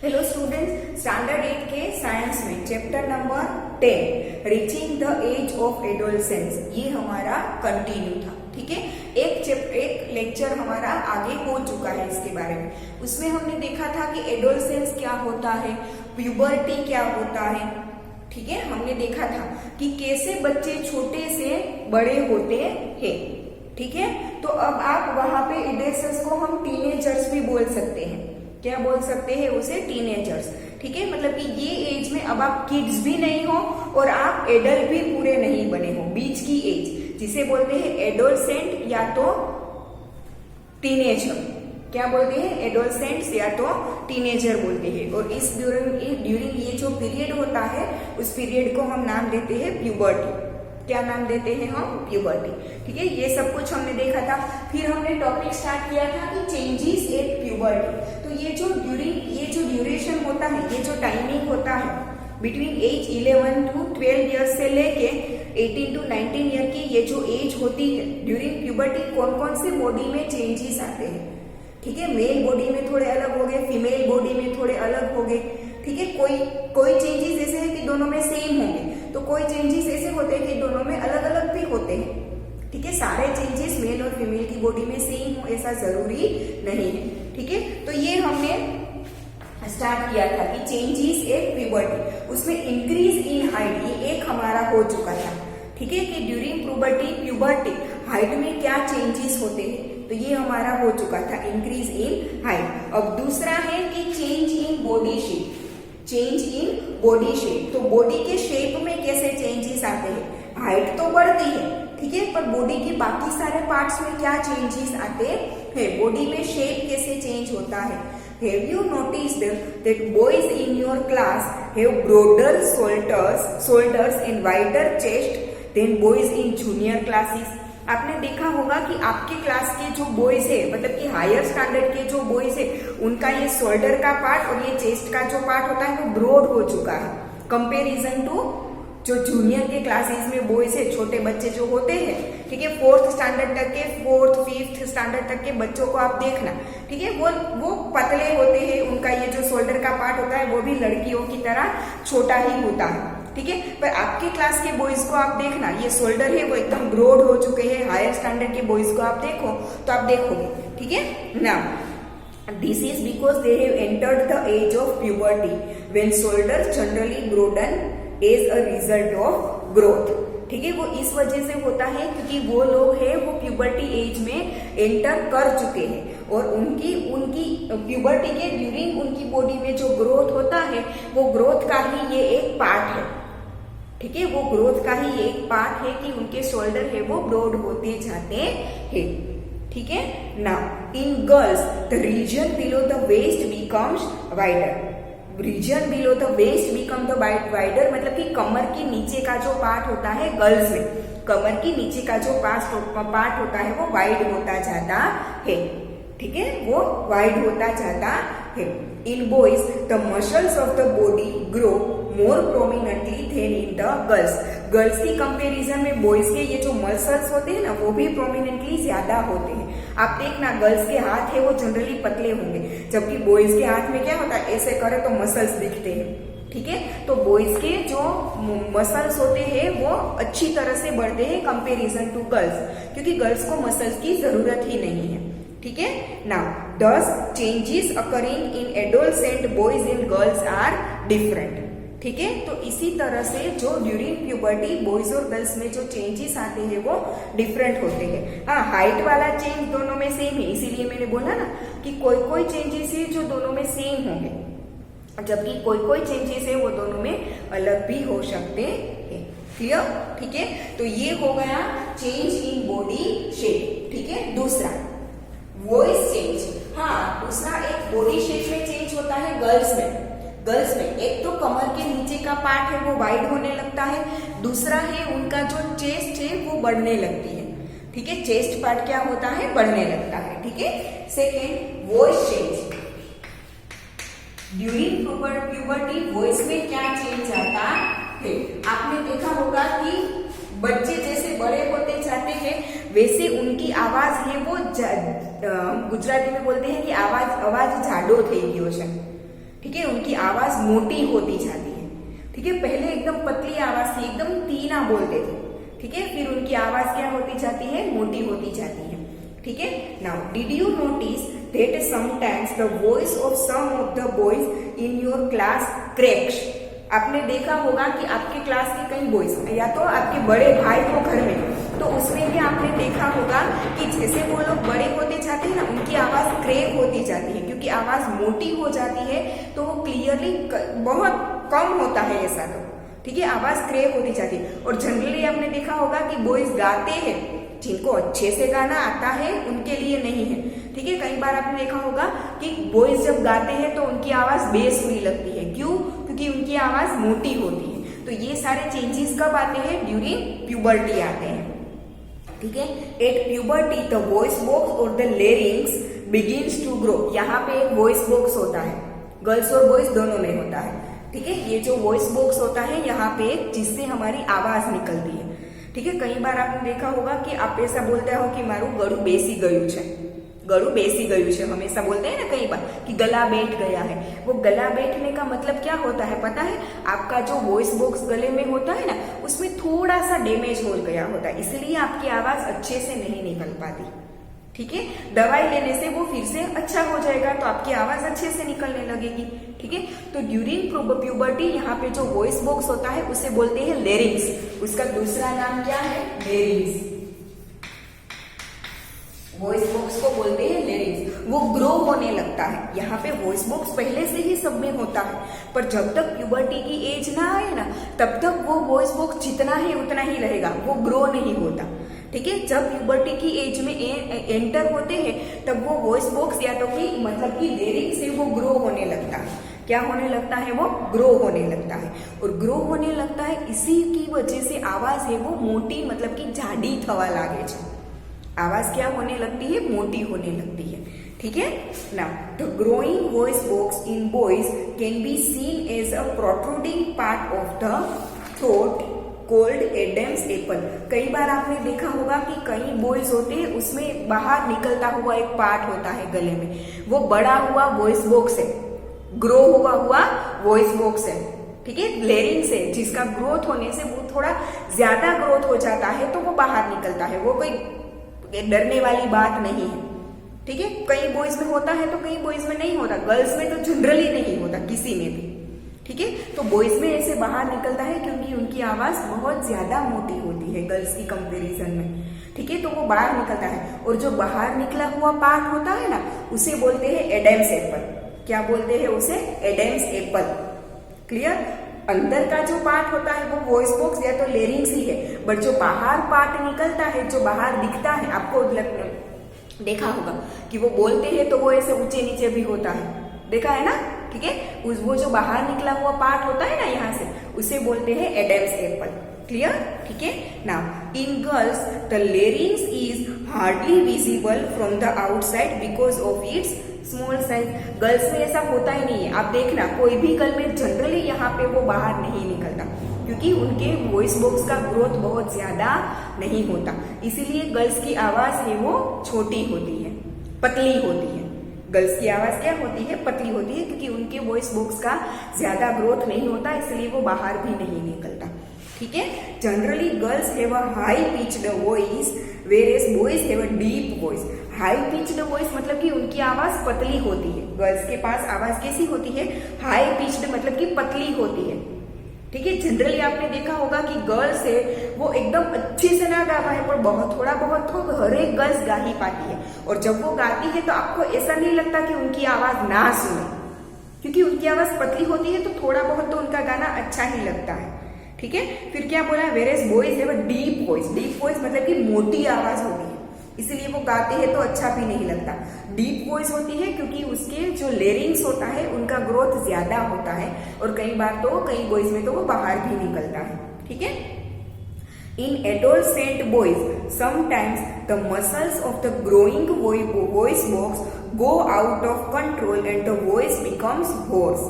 Hello students, standard 8 के science में chapter number 10 reaching the age of adolescence, ये हमारा कंटिन्यू था। ठीक है, एक लेक्चर हमारा आगे हो चुका है इसके बारे में। उसमें हमने देखा था कि एडोलसेंस क्या होता है, प्यूबर्टी क्या होता है। ठीक है, हमने देखा था कि कैसे बच्चे छोटे से बड़े होते हैं। ठीक है, तो अब आप वहां पे एडोलसेंस को हम टीनेजर्स भी बोल सकते हैं। क्या बोल सकते हैं उसे? टीनेजर्स। ठीक है, मतलब कि ये एज में अब आप किड्स भी नहीं हो और आप एडल्ट भी पूरे नहीं बने हो, बीच की एज जिसे बोलते हैं एडोलसेंट या तो टीनेजर। क्या बोलते हैं? एडोलसेंट्स या तो टीनेजर बोलते हैं। और इस ड्यूरिंग ये जो पीरियड होता है उस पीरियड को हम नाम देते हैं प्यूबर्टी। क्या नाम देते हैं हम? प्यूबर्टी। ठीक है, ये सब कुछ हमने देखा था। फिर हमने टॉपिक स्टार्ट किया था कि चेंजेस एट प्यूबर्टी। तो ये जो ड्यूरेशन होता है, ये जो टाइमिंग होता है बिटवीन एज 11 to 12 ईयर्स से लेके 18 to 19 ईयर की ये जो एज होती है ड्यूरिंग प्यूबर्टी, कौन कौन से बॉडी में चेंजेस आते हैं। ठीक है, मेल बॉडी में थोड़े अलग हो गए, फीमेल बॉडी में थोड़े अलग हो गए। ठीक है, कोई चेंजेस ऐसे हैं कि दोनों में सेम होंगे, तो कोई चेंजेस ऐसे होते हैं कि दोनों में अलग अलग भी होते हैं। ठीक है, सारे चेंजेस मेल और फीमेल की बॉडी में सेम हो ऐसा जरूरी नहीं है। ठीक है, तो ये हमने स्टार्ट किया था कि चेंजेस एट प्यूबर्टी, उसमें इंक्रीज इन हाइट, ये एक हमारा हो चुका था। ठीक है, कि ड्यूरिंग प्यूबर्टी हाइट में क्या चेंजेस होते हैं, तो ये हमारा हो चुका था, इंक्रीज इन हाइट। अब दूसरा है कि change in body shape. Change in body shape, तो बॉडी के शेप में कैसे चेंजेस आते हैं। हाइट तो बढ़ती है, ठीक है, पर बॉडी के बाकी सारे पार्ट्स में क्या चेंजेस आते हैं, बॉडी में शेप कैसे चेंज होता है। Have you noticed that boys in your class have broader shoulders and wider chest than boys in junior classes? आपने देखा होगा कि आपके क्लास के जो बॉयज है, मतलब कि हायर स्टैंडर्ड के जो बॉयज है, उनका ये शोल्डर का पार्ट और ये चेस्ट का जो पार्ट होता है वो ब्रॉड हो चुका है कंपैरिजन टू जो जूनियर के क्लासेस में बॉयज है, छोटे बच्चे जो होते हैं। ठीक है, 4th स्टैंडर्ड तक के, 4th 5th स्टैंडर्ड तक के बच्चों को आप देखना। ठीक है, वो पतले होते हैं, उनका ये जो शोल्डर का पार्ट होता है वो भी लड़कियों की तरह छोटा ही होता है। ठीक है, पर आपके क्लास के बॉयज को आप देखना, ये शोल्डर है वो एकदम ब्रॉड हो चुके हैं। हायर स्टैंडर्ड के बॉयज को आप देखो तो आप देखोगे। ठीक है, now this is because they have entered the age of puberty when shoulders generally broaden as a result of growth. ठीक है, वो इस वजह से होता है क्योंकि वो लोग हैं वो प्यूबर्टी एज में एंटर कर चुके हैं और उनकी प्यूबर्टी के ड्यूरिंग उनकी बॉडी में जो ग्रोथ होता है वो ग्रोथ का ही ये एक पार्ट है। ठीक है, वो ग्रोथ का ही एक पार्ट है कि उनके शोल्डर है वो ब्रॉड होते जाते हैं। ठीक है, now in girls the region below the waist becomes wider. Region below the waist become the wider, मतलब कि कमर के नीचे का जो पार्ट होता है गर्ल्स में, कमर के नीचे का जो पार्ट होता है वो वाइड होता जाता है। ठीक है, वो वाइड होता जाता है। In boys the muscles of the body grow more prominently than in the girls. Girls की कंपैरिजन में बॉयज के ये जो मसल्स होते हैं ना वो भी प्रोमिनेंटली ज्यादा होते हैं। आप देखना, गर्ल्स के हाथ है वो जनरली पतले होंगे, जबकि बॉयज के हाथ में क्या होता है, ऐसे करे तो मसल्स दिखते हैं। ठीक है, तो बॉयज के जो मसल्स होते हैं वो अच्छी तरह से बढ़ते हैं कंपैरिजन टू गर्ल्स, क्योंकि गर्ल्स को मसल्स की जरूरत ही नहीं है। ठीक है, now these changes occurring in adolescent boys and girls are different. ठीक है, तो इसी तरह से जो ड्यूरिंग प्यूबर्टी बॉयज और गर्ल्स में जो चेंजेस आते हैं वो डिफरेंट होते हैं। हाँ, हाइट वाला चेंज दोनों में सेम है, इसीलिए मैंने बोला ना कि कोई चेंजेस है जो दोनों में सेम होंगे, जबकि कोई चेंजेस है वो दोनों में अलग भी हो सकते हैं। क्लियर? ठीक है, तो ये हो गया चेंज इन बॉडी शेप। ठीक है, दूसरा वॉइस चेंज। हाँ, दूसरा एक बॉडी शेप में चेंज होता है गर्ल्स में। एक तो कमर के नीचे का पार्ट है वो वाइड होने लगता है, दूसरा है उनका जो चेस्ट है वो बढ़ने लगती है। ठीक है, चेस्ट पार्ट क्या होता है, बढ़ने लगता है। ठीक है, second voice change. During puberty voice में क्या चेंज आता है। आपने देखा होगा कि बच्चे जैसे बड़े होते जाते हैं वैसे उनकी आवाज है वो गुजराती में बोलते हैं कि आवाज जाडो થઈ ગયો છે। ठीक है, उनकी आवाज मोटी होती जाती है। ठीक है, पहले एकदम पतली आवाज थी, एकदम तीना बोलते थे। ठीक है, फिर उनकी आवाज क्या होती जाती है, मोटी होती जाती है। ठीक है, now did you notice that sometimes the voice of some of the boys in your class cracks. आपने देखा होगा कि आपके क्लास के कई बॉयज या तो आपके बड़े भाई हो घर में, तो उसमें भी आपने देखा होगा कि जैसे वो लोग बड़े होते जाते हैं ना, उनकी आवाज क्रैक होती जाती है, क्योंकि आवाज मोटी हो जाती है तो वो क्लियरली बहुत कम होता है ऐसा। तो ठीक है, आवाज क्रैक होती जाती है। और जनरली आपने देखा होगा कि बॉयज गाते हैं, जिनको अच्छे से गाना आता है उनके लिए नहीं है। ठीक है, कई बार आपने देखा होगा कि बॉयज जब गाते हैं तो उनकी आवाज बेस हुई लगती है। क्यों? क्योंकि उनकी आवाज मोटी होती है। तो ये सारे चेंजेस कब आते हैं? ड्यूरिंग प्यूबर्टी आते हैं। ठीक है, at puberty the voice box और the larynx begins to grow. यहाँ पे एक वॉइस बॉक्स होता है, गर्ल्स और बॉयज दोनों में होता है। ठीक है, ये जो वॉइस बॉक्स होता है यहाँ पे, जिससे हमारी आवाज निकलती है। ठीक है, कई बार आपने देखा होगा कि आप ऐसा बोलते हो कि मारू गळू बेसी गયું છે, गळू बेसी गયું છે, हम ऐसा बोलते हैं ना कई बार कि गला बैठ गया है। वो गला बैठने का मतलब क्या होता है पता है? आपका जो वॉइस बॉक्स गले में होता है ना, उसमें थोड़ा सा डैमेज हो गया होता है, इसलिए आपकी आवाज अच्छे से नहीं निकल पाती। ठीक है, दवाई लेने से वो फिर से अच्छा हो जाएगा, तो आपकी आवाज अच्छे से निकलने लगेगी। ठीक है, तो ड्यूरिंग प्यूबर्टी यहाँ पे जो वॉइस बॉक्स होता है उसे बोलते हैं लेरिंग्स। उसका दूसरा नाम क्या है? लेरिंग्स। वॉइस बॉक्स को बोलते हैं लेरिंग्स। वो ग्रो होने लगता है। यहाँ पे वॉइस बॉक्स पहले से ही सब में होता है, पर जब तक प्यूबर्टी की एज ना आए ना, तब तक वो वॉइस बॉक्स जितना है उतना ही रहेगा, वो ग्रो नहीं होता। ठीक है, जब प्यूबर्टी की एज में एंटर होते हैं, तब वो वॉइस बॉक्स या तो कि मतलब कि लेरिंग से वो ग्रो होने लगता है। क्या होने लगता है? वो ग्रो होने लगता है। और ग्रो होने लगता है, इसी की वजह से आवाज है वो मोटी मतलब कि जाडी थवा लागे छे। आवाज क्या होने लगती है? मोटी होने लगती है। ठीक है, now the growing voice box in boys can be seen as a protruding part of the throat called Adam's apple. कई बार आपने देखा होगा कि कई बॉयज होते हैं, उसमें बाहर निकलता हुआ एक पार्ट होता है गले में, वो बड़ा हुआ वॉइस बॉक्स है, ग्रो हुआ वॉइस बॉक्स है। ठीक है, लेरिंग्स है, जिसका ग्रोथ होने से वो थोड़ा ज्यादा ग्रोथ हो जाता है, तो वो बाहर निकलता है। वो कोई डरने वाली बात नहीं है। ठीक है, कई बॉयज में होता है तो कई बॉयज में नहीं होता। गर्ल्स में तो जनरली नहीं होता, किसी में भी। ठीक है, तो बॉयज में ऐसे बाहर निकलता है क्योंकि उनकी आवाज बहुत ज्यादा मोटी होती है गर्ल्स की कंपैरिजन में। ठीक है, तो वो बाहर निकलता है। और जो बाहर निकला हुआ पार्ट होता है ना, उसे बोलते हैं एडम्स एप्पल। क्या बोलते हैं उसे? Adam's apple. क्लियर? अंदर का जो पार्ट होता है वो वॉइस बॉक्स या तो लेरिंग्स ही है, बट जो बाहर पार्ट निकलता है, जो बाहर दिखता है, आपको देखा होगा कि वो बोलते हैं तो वो ऐसे ऊंचे नीचे भी होता है, देखा है ना? ठीक है, वो जो बाहर निकला हुआ पार्ट होता है ना यहाँ से, उसे बोलते हैं एडम्स एप्पल। क्लियर? ठीक है, now in girls the larynx is hardly visible from the outside because of its small size. Girls में ऐसा होता ही नहीं है। आप देखना, कोई भी गर्ल में जनरली यहाँ पे वो बाहर नहीं निकलता, क्योंकि उनके वॉइस बॉक्स का ग्रोथ बहुत ज्यादा नहीं होता, इसीलिए गर्ल्स की आवाज है वो छोटी होती है, पतली होती है। गर्ल्स की आवाज क्या होती है? पतली होती है, क्योंकि उनके वॉइस बॉक्स का ज्यादा ग्रोथ नहीं होता, इसलिए वो बाहर भी नहीं निकलता। ठीक है, generally girls have a high pitched voice whereas boys have a deep voice. High pitched voice मतलब कि उनकी आवाज पतली होती है। गर्ल्स के पास आवाज कैसी होती है? हाई पिच्ड मतलब कि पतली होती है। ठीक है, जनरली आपने देखा होगा कि गर्ल्स है वो एकदम अच्छे से ना गा पाए, पर बहुत थोड़ा बहुत तो हर एक गर्ल्स गा ही पाती है। और जब वो गाती है तो आपको ऐसा नहीं लगता कि उनकी आवाज ना सुने, क्योंकि उनकी आवाज पतली होती है, तो थोड़ा बहुत तो उनका गाना अच्छा ही लगता है। ठीक है, फिर क्या बोला? Whereas boys have a deep voice. Deep voice मतलब कि मोटी आवाज होती है, इसलिए वो गाते हैं तो अच्छा भी नहीं लगता। डीप वॉइस होती है क्योंकि उसके जो लेरिंग्स होता है उनका ग्रोथ ज्यादा होता है, और कई बार तो कई बॉयज में तो वो बाहर भी निकलता है। ठीक है, in adolescent boys sometimes the muscles of the growing voice box go out of control and the voice becomes hoarse.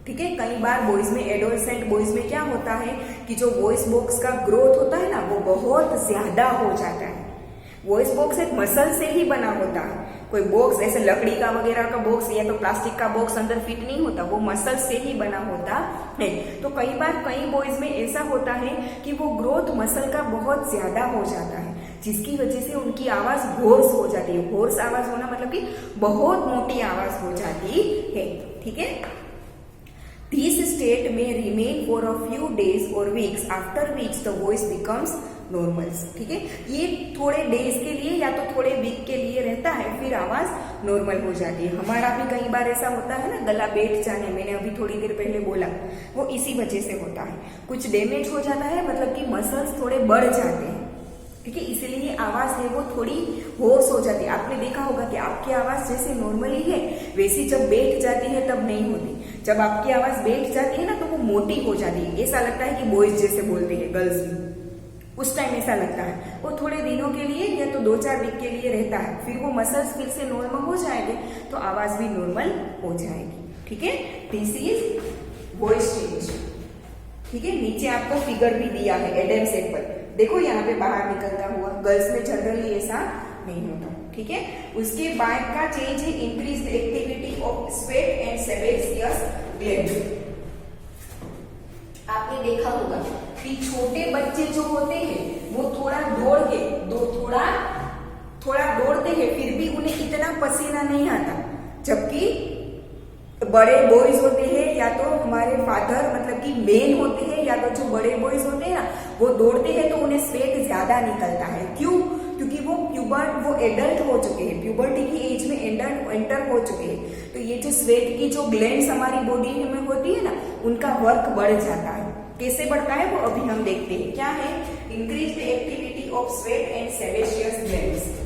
ठीक है, कई बार बॉयज में, एडोलसेंट बॉयज में क्या होता है कि जो वॉइस बॉक्स का ग्रोथ होता है ना, वो बहुत ज्यादा हो जाता है। वॉइस बॉक्स एक मसल से ही बना होता है, कोई बॉक्स ऐसे लकड़ी का वगैरह का बॉक्स या तो प्लास्टिक का बॉक्स अंदर फिट नहीं होता, वो मसल से ही बना होता है। तो कई बार कई बॉयज में ऐसा होता है कि वो ग्रोथ मसल का बहुत ज्यादा हो जाता है, जिसकी वजह से उनकी आवाज होर्स हो जाती है। होर्स आवाज होना मतलब कि बहुत मोटी आवाज हो जाती है। ठीक है, दिस स्टेट में remain for a few days और weeks, after weeks the voice becomes normal. ठीक है, ये थोड़े डेज के लिए या तो थोड़े वीक के लिए रहता है, फिर आवाज नॉर्मल हो जाती है। हमारा भी कई बार ऐसा होता है ना, गला बैठ जाने, मैंने अभी थोड़ी देर पहले बोला, वो इसी वजह से होता है। कुछ डैमेज हो जाता है, मतलब कि मसल्स थोड़े बढ़ जाते हैं। ठीक है, इसीलिए आवाज है वो थोड़ी होर्स हो जाती है। आपने देखा होगा कि आपकी आवाज जैसे नॉर्मली है वैसी जब बैठ जाती है तब नहीं होती। जब आपकी आवाज बैठ जाती है ना तो वो मोटी हो जाती है, ऐसा लगता है कि बॉयज जैसे बोलते हैं गर्ल्स भी, उस टाइम ऐसा लगता है। वो थोड़े दिनों के लिए या तो 2-4 वीक के लिए रहता है, फिर वो मसल्स फिर से नॉर्मल हो जाएंगे तो आवाज भी नॉर्मल हो जाएगी। ठीक है, दिस इज वॉइस चेंज। ठीक है, नीचे आपको फिगर भी दिया है एडम्स एप्पल, देखो यहाँ पे बाहर निकलता हुआ। गर्ल्स में जनरली ऐसा नहीं होता। ठीक है, उसके बाद का चेंज है increase the activity of sweat and sebaceous gland. आपने देखा होगा कि छोटे बच्चे जो होते हैं वो थोड़ा दौड़ते हैं, फिर भी उन्हें इतना पसीना नहीं आता, जबकि बड़े बॉयज होते हैं या तो हमारे फादर मतलब कि मेन होते हैं या तो जो बड़े बॉयज होते हैं ना वो दौड़ते हैं तो उन्हें स्वेट ज्यादा निकलता है। क्यों? क्योंकि वो एडल्ट हो चुके हैं, प्यूबर्टी की एज में एंटर हो चुके हैं। तो ये जो स्वेट की जो ग्लैंड्स हमारी बॉडी में होती है ना उनका वर्क बढ़ जाता है। कैसे बढ़ता है वो अभी हम देखते हैं। क्या है? Increase the activity of sweat and sebaceous glands.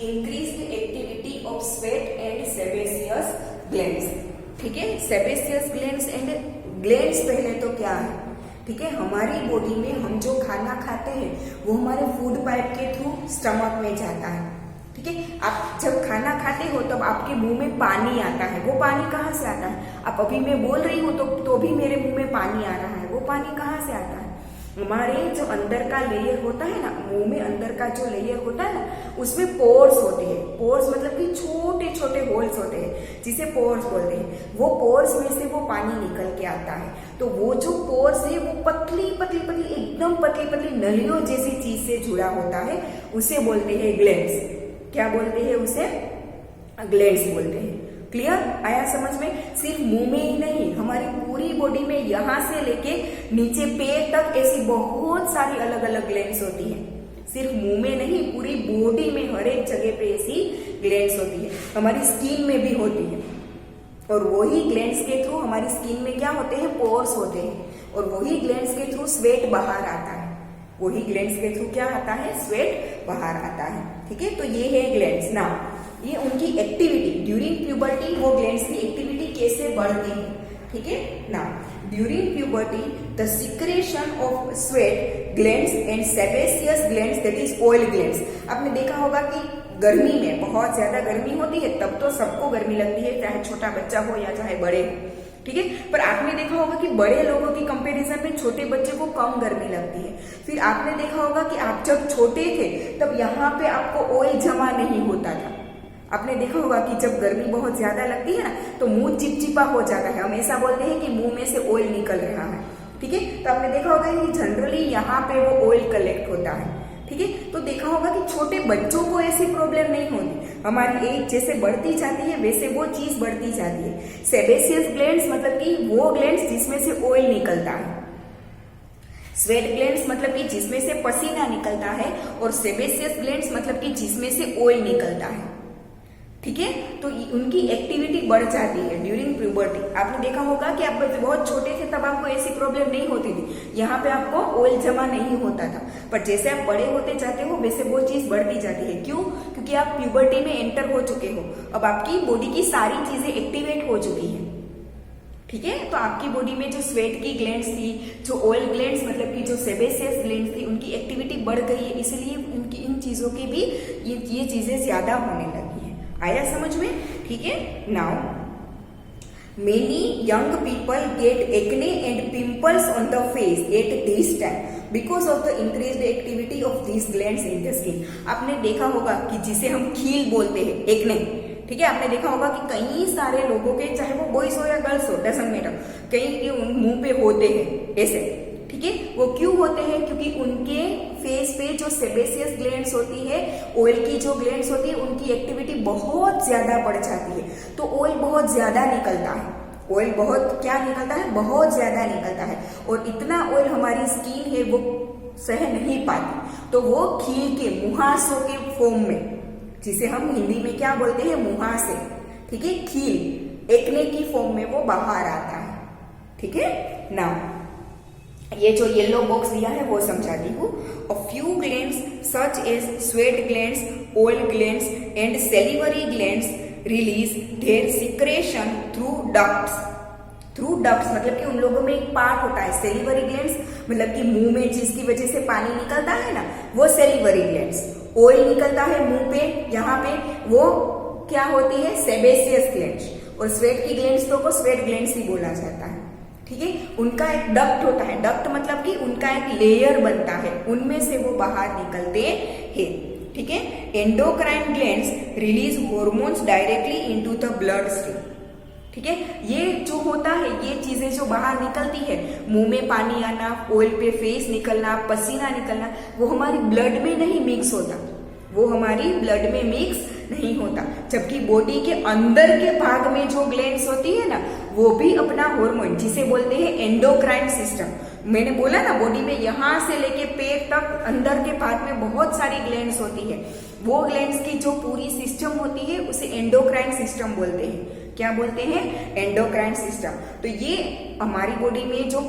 Increase the activity of sweat and sebaceous glands. ठीक है, सेबेसियस ग्लैंड्स एंड ग्लैंड्स पहले तो क्या है? ठीक है, हमारी बॉडी में हम जो खाना खाते हैं वो हमारे फूड पाइप के थ्रू स्टमक में जाता है। ठीक है, आप जब खाना खाते हो तब आपके मुंह में पानी आता है। वो पानी कहाँ से आता है? आप अभी मैं बोल रही हूँ तो भी मेरे मुंह में पानी आ रहा है। वो पानी कहाँ से आता है? हमारे जो अंदर का लेयर होता है ना, मुंह में अंदर का जो लेयर होता है ना उसमें पोर्स होते हैं। पोर्स मतलब कि छोटे छोटे होल्स होते हैं जिसे पोर्स बोलते हैं। वो पोर्स में से वो पानी निकल के आता है। तो वो जो पोर्स है वो पतली पतली पतली एकदम पतली पतली नलियों जैसी चीज से जुड़ा होता है, उसे बोलते हैं ग्लैंड्स। क्या बोलते हैं उसे? ग्लैंड्स बोलते हैं। क्लियर आया समझ में? सिर्फ मुंह में ही नहीं, हमारी पूरी बॉडी में यहाँ से लेके नीचे पैर तक ऐसी बहुत सारी अलग अलग ग्लैंड्स होती हैं। सिर्फ मुंह में नहीं, पूरी बॉडी में हर एक जगह पे ऐसी ग्लैंड्स होती है। हमारी स्किन में भी होती है और वही ग्लैंड्स के थ्रू हमारी स्किन में क्या होते हैं? पोर्स होते हैं और वही ग्लैंड्स के थ्रू स्वेट बाहर आता है। वही ग्लैंड्स के थ्रू क्या आता है? स्वेट बाहर आता है। ठीक है, तो ये है ग्लैंड्स। ना ये उनकी एक्टिविटी ड्यूरिंग प्यूबर्टी, वो ग्लैंड्स की एक्टिविटी कैसे बढ़ती है। ठीक है ना, during puberty the secretion of sweat glands and sebaceous glands that is oil glands. आपने देखा होगा कि गर्मी में बहुत ज्यादा गर्मी होती है तब तो सबको गर्मी लगती है, चाहे छोटा बच्चा हो या चाहे बड़े हो। ठीक है, पर आपने देखा होगा कि बड़े लोगों की कंपैरिजन में छोटे बच्चे को कम गर्मी लगती है। फिर आपने देखा होगा कि आप जब छोटे थे तब यहाँ पे आपको ऑयल जमा नहीं होता था। आपने देखा होगा कि जब गर्मी बहुत ज्यादा लगती है ना तो मुंह चिपचिपा हो जाता है। हम ऐसा बोलते हैं कि मुंह में से ऑयल निकल रहा है। ठीक है, तो आपने देखा होगा कि जनरली यहाँ पे वो ऑयल कलेक्ट होता है। ठीक है, तो देखा होगा कि छोटे बच्चों को ऐसी प्रॉब्लम नहीं होती। हमारी एज जैसे बढ़ती जाती है वैसे वो चीज बढ़ती जाती है। सेबेसियस ग्लैंड्स मतलब कि वो ग्लैंड्स जिसमें से ऑयल निकलता है। स्वेट ग्लैंड्स मतलब कि जिसमें से पसीना निकलता है और सेबेसियस ग्लैंड्स मतलब कि जिसमें से ऑयल निकलता है। ठीक है। तो उनकी एक्टिविटी बढ़ जाती है ड्यूरिंग प्यूबर्टी। आपने देखा होगा कि आप बहुत छोटे थे तब आपको ऐसी प्रॉब्लम नहीं होती थी, यहाँ पे आपको ऑयल जमा नहीं होता था, पर जैसे आप बड़े होते जाते हो वैसे वो चीज बढ़ती जाती है। क्यों? क्योंकि आप प्यूबर्टी में एंटर हो चुके हो, अब आपकी बॉडी की सारी चीजें एक्टिवेट हो चुकी है। ठीक है, तो आपकी बॉडी में जो स्वेट की ग्लैंड्स थी, जो ऑयल ग्लैंड्स मतलब कि जो सेबेसियस ग्लैंड्स थी, उनकी एक्टिविटी बढ़ गई है, इसलिए उनकी इन चीजों की भी ये चीजें ज्यादा होने लगी है। आया समझ में? ठीक है। Now many young people get acne and pimples on the face at this time because of the increased activity of this glands in the skin. आपने देखा होगा कि जिसे हम खील बोलते हैं, एक्ने, ठीक है, आपने देखा होगा कि कई सारे लोगों के, चाहे वो बॉयज हो या गर्ल्स हो, डजंट मैटर, कई के मुंह पे होते हैं ऐसे। ठीक है, वो क्यों होते हैं? क्योंकि उनके फेस पे जो सेबेसियस ग्लैंड्स होती है, ऑयल की जो ग्लैंड्स होती है, उनकी एक्टिविटी बहुत ज्यादा बढ़ जाती है, तो ऑयल बहुत ज्यादा निकलता है। ऑयल बहुत क्या निकलता है? बहुत ज्यादा निकलता है, और इतना ऑयल हमारी स्किन है वो सह नहीं पाती, तो वो खील के, मुहासों के फॉर्म में, जिसे हम हिंदी में क्या बोलते हैं? मुहासे, ठीक है, खील, एक्ने की फॉर्म में वो बाहर आता है। ठीक है। नाउ ये जो येलो बॉक्स दिया है वो समझाती हूँ। A few glands such as sweat glands, oil glands and salivary glands release their secretion through ducts. Through ducts मतलब कि उन लोगों में एक पार्ट होता है, सेलिवरी ग्लैंड्स मतलब कि मुंह में जिसकी वजह से पानी निकलता है ना, वो सेलिवरी ग्लैंड्स। ऑयल निकलता है मुंह पे, यहाँ पे, वो क्या होती है? Sebaceous glands. और स्वेट की ग्लैंड्स को स्वेट ग्लैंड्स ही बोला जाता है। ठीक है, उनका एक डक्ट होता है, डक्ट मतलब कि उनका एक लेयर बनता है, उनमें से वो बाहर निकलते हैं। ठीक है। Endocrine glands release hormones directly into the blood stream. ठीक है, ये जो होता है, ये चीजें जो बाहर निकलती है, मुंह में पानी आना, ऑयल पे फेस निकलना, पसीना निकलना, वो हमारी ब्लड में नहीं मिक्स होता, वो हमारी ब्लड में मिक्स नहीं होता। जबकि बॉडी के अंदर के भाग में जो ग्लैंड्स होती है ना, वो भी अपना हार्मोन, जिसे बोलते हैं एंडोक्राइन सिस्टम, मैंने बोला ना बॉडी में यहाँ से लेके पेट तक अंदर के भाग में बहुत सारी ग्लैंड्स होती है, वो ग्लैंड्स की जो पूरी सिस्टम होती है उसे एंडोक्राइन सिस्टम बोलते हैं। क्या बोलते हैं? Endocrine system. तो ये हमारी बॉडी में जो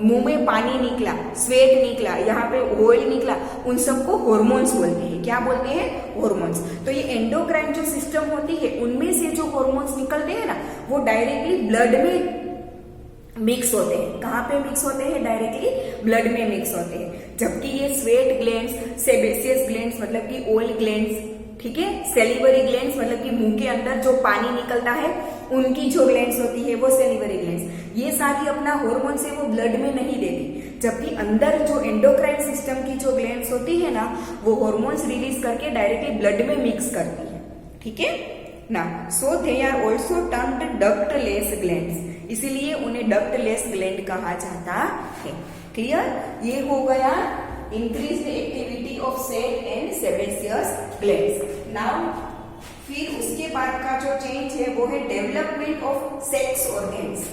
मुंह में पानी निकला, स्वेट निकला, यहाँ पे ऑयल निकला, उन सबको हॉर्मोन्स बोलते हैं। क्या बोलते हैं? हॉर्मोन्स। तो ये एंडोक्राइन जो सिस्टम होती है, उनमें से जो हॉर्मोन्स निकलते हैं ना, वो डायरेक्टली ब्लड में मिक्स होते हैं। कहाँ पे मिक्स होते हैं? डायरेक्टली ब्लड में मिक्स होते हैं। जबकि ये स्वेट ग्लैंड्स, सेबेसियस ग्लैंड्स मतलब कि ऑयल ग्लैंड्स, ठीक है, सेलिवरी ग्लैंड्स मतलब कि मुंह के अंदर जो पानी निकलता है, उनकी जो ग्लैंड्स होती है वो सेलिवरी ग्लैंड्स, ये सारी अपना हार्मोन से वो ब्लड में नहीं देती। जबकि अंदर जो एंडोक्राइन सिस्टम की जो ग्लैंड्स होती है ना, वो हार्मोन्स रिलीज करके डायरेक्टली ब्लड में मिक्स करती है। ठीक है ना। So they are also termed ductless glands, इसीलिए उन्हें डक्टलेस ग्लैंड कहा जाता है। क्लियर? ये हो गया increased activity of set and sebaceous glands. Now फिर उसके बाद का जो चेंज है वो है development of sex organs.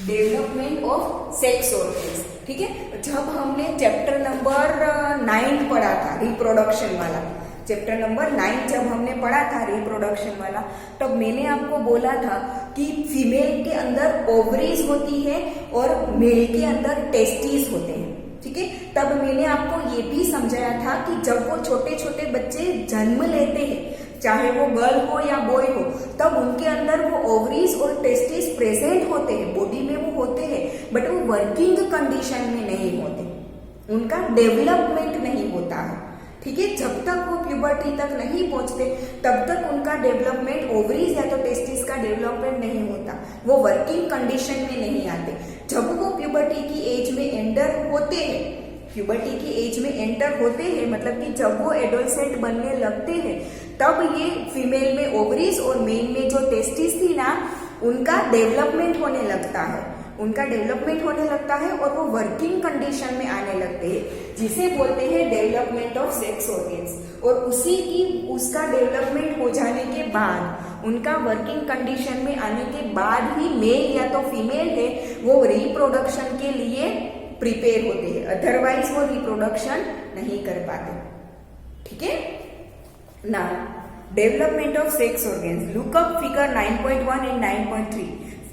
Development of sex organs, ठीक है। जब हमने चैप्टर नंबर 9 पढ़ा था, रिप्रोडक्शन वाला, चैप्टर नंबर 9 जब हमने पढ़ा था रिप्रोडक्शन वाला, तब मैंने आपको बोला था कि फीमेल के अंदर ओवरीज होती है और मेल के अंदर टेस्टिस होते हैं। ठीक है, तब मैंने आपको ये भी समझाया था कि जब वो छोटे छोटे बच्चे जन्म लेते हैं, चाहे वो गर्ल हो या बॉय हो, तब उनके अंदर वो ओवरीज और टेस्टिस प्रेजेंट होते हैं, बॉडी में वो होते हैं, बट वो वर्किंग कंडीशन में नहीं होते, उनका डेवलपमेंट नहीं होता है। ठीक है, जब तक वो प्यूबर्टी तक नहीं पहुंचते तब तक उनका डेवलपमेंट, ओवरीज या तो टेस्टिस का डेवलपमेंट नहीं होता, वो वर्किंग कंडीशन में नहीं आते। जब वो प्यूबर्टी की एज में एंटर होते हैं, प्यूबर्टी की एज में एंटर होते हैं मतलब कि जब वो एडोलसेंट बनने लगते हैं, तब ये फीमेल में ओवरीज और मेल में जो टेस्टिस थी ना, उनका डेवलपमेंट होने लगता है। उनका डेवलपमेंट होने लगता है और वो वर्किंग कंडीशन में आने लगते हैं, जिसे बोलते हैं डेवलपमेंट ऑफ सेक्स ऑर्गेन्स। और उसका डेवलपमेंट हो जाने के बाद, उनका वर्किंग कंडीशन में आने के बाद ही मेल या तो फीमेल है वो रिप्रोडक्शन के लिए प्रिपेयर होते हैं, अदरवाइज वो रिप्रोडक्शन नहीं कर पाते। ठीक है ना। Development of sex organs, look up figure 9.1 and 9.3।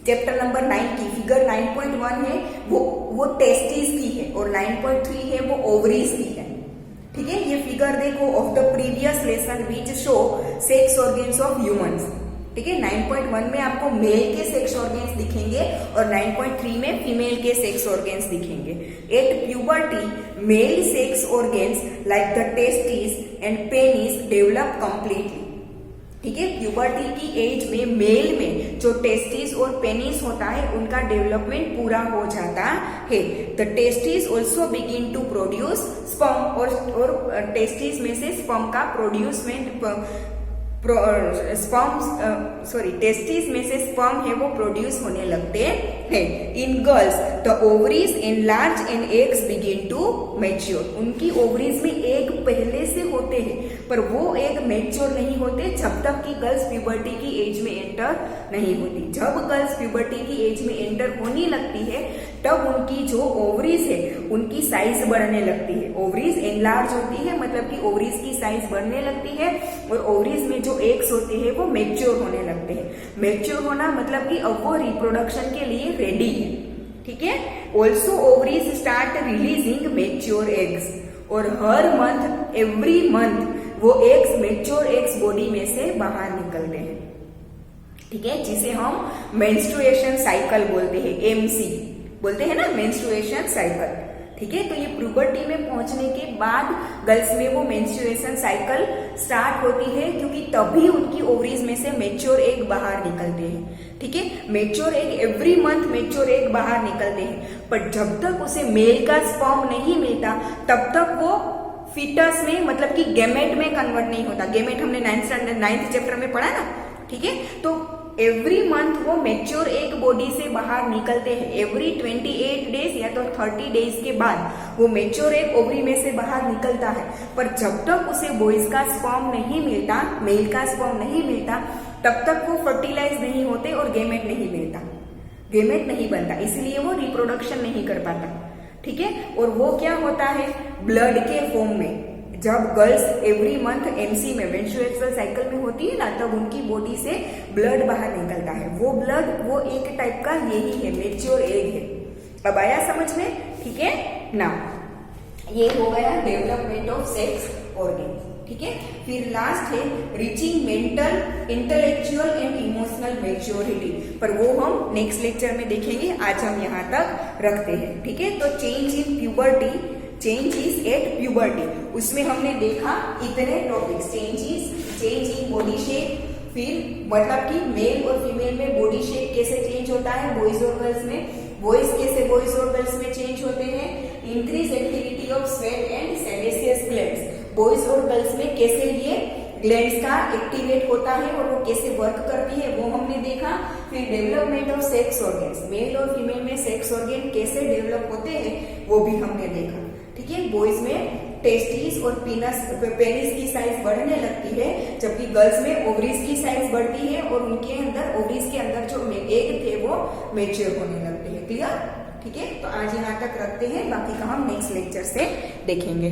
Chapter number 9 की फिगर 9.1 है वो टेस्टिस की है और 9.3 है वो ओवरीज की है। ठीक है, ये फिगर देखो of the previous lesson which show sex organs of humans. ठीक है, 9.1 में आपको मेल के सेक्स ऑर्गेन्स दिखेंगे और 9.3 में फीमेल के सेक्स ऑर्गेन्स दिखेंगे। At puberty male sex organs like the testis and penis develop completely. ठीक है, प्यूबर्टी की एज में मेल में जो टेस्टिस और पेनिस होता है उनका डेवलपमेंट पूरा हो जाता है। The testes also begin to produce sperm और टेस्टिस में से स्पर्म का टेस्टिस में से स्पर्म है वो प्रोड्यूस होने लगते हैं। In girls the ovaries enlarge and eggs begin to mature. उनकी ओवरीज में एग पहले से होते हैं पर वो एग मैच्योर नहीं होते जब तक कि गर्ल्स प्यूबर्टी की एज में एंटर नहीं होती। जब गर्ल्स प्यूबर्टी की एज में एंटर होने लगती है तब उनकी जो ओवरीज है उनकी साइज बढ़ने लगती है। ओवरीज एनलार्ज होती है मतलब कि ओवरीज की साइज बढ़ने लगती है और ओवरीज में जो एग्स होते हैं वो मैच्योर होने लगते हैं। मैच्योर होना मतलब कि अब वो रिप्रोडक्शन के लिए रेडी है। ठीक है, also ovaries start releasing mature eggs और हर मंथ एवरी मंथ वो एग्स मैच्योर एग्स बॉडी में से बाहर निकलते हैं। ठीक है, जिसे हम मेंस्ट्रुएशन साइकिल बोलते हैं, एमसी बोलते हैं ना, मेंस्ट्रुएशन साइकिल। ठीक है, तो ये प्यूबर्टी में पहुंचने के बाद गर्ल्स में वो मेंस्ट्रुएशन साइकिल स्टार्ट होती है क्योंकि तभी उनकी ओवरीज में से मैच्योर एग बाहर निकलते हैं। ठीक है, mature egg every month mature egg बाहर निकलते हैं पर जब तक उसे मेल का स्पर्म नहीं मिलता तब तक वो फीटस में मतलब कि गैमेट में कन्वर्ट नहीं होता। गैमेट हमने 9th चैप्टर में पढ़ा ना। ठीक है, तो एवरी मंथ वो मैच्योर एग बॉडी से बाहर निकलते हैं। एवरी 28 डेज या तो 30 डेज के बाद वो मैच्योर एग ओवरी में से बाहर निकलता है पर जब तक उसे बॉयज का स्पर्म नहीं मिलता, मेल का स्पर्म नहीं मिलता, तब तक वो फर्टिलाइज नहीं होते और गैमेट नहीं मिलता, गैमेट नहीं बनता, इसलिए वो रिप्रोडक्शन नहीं कर पाता। ठीक है, और वो क्या होता है ब्लड के फॉर्म में। जब गर्ल्स एवरी मंथ एमसी में मेंस्ट्रुएशनल साइकिल में होती है ना तब उनकी बॉडी से ब्लड बाहर निकलता है। वो ब्लड वो एक टाइप का यही है, मैच्योर एग है। अब आया समझ में? ठीक है ना, ये हो गया डेवलपमेंट ऑफ सेक्स ऑर्गन। ठीक है, फिर लास्ट है reaching mental, intellectual and emotional maturity, पर वो हम नेक्स्ट लेक्चर में देखेंगे। आज हम यहाँ तक रखते हैं। ठीक है, तो change in puberty, changes at puberty, उसमें हमने देखा इतने topics, change in body shape, फिर मतलब कि मेल और फीमेल में बॉडी शेप कैसे चेंज होता है बॉयज और गर्ल्स में, बॉयज कैसे बॉयज और गर्ल्स में चेंज होते हैं, increase activity of sweat and sebaceous glands, boys और गर्ल्स में कैसे ये ग्लैंड्स का एक्टिवेट होता है और वो कैसे वर्क करती है वो हमने देखा। फिर development of sex organs, male और फीमेल में सेक्स ऑर्गेन कैसे डेवलप होते हैं वो भी हमने देखा। ठीक है, बॉयज में टेस्टिस और पेनिस की साइज बढ़ने लगती है जबकि गर्ल्स में ओवरीज की साइज बढ़ती है और उनके अंदर ओवरीज के अंदर जो एग थे वो मैच्योर होने लगते हैं। क्लियर? ठीक है, तो आज यहाँ तक रखते हैं, बाकी का हम नेक्स्ट लेक्चर से देखेंगे।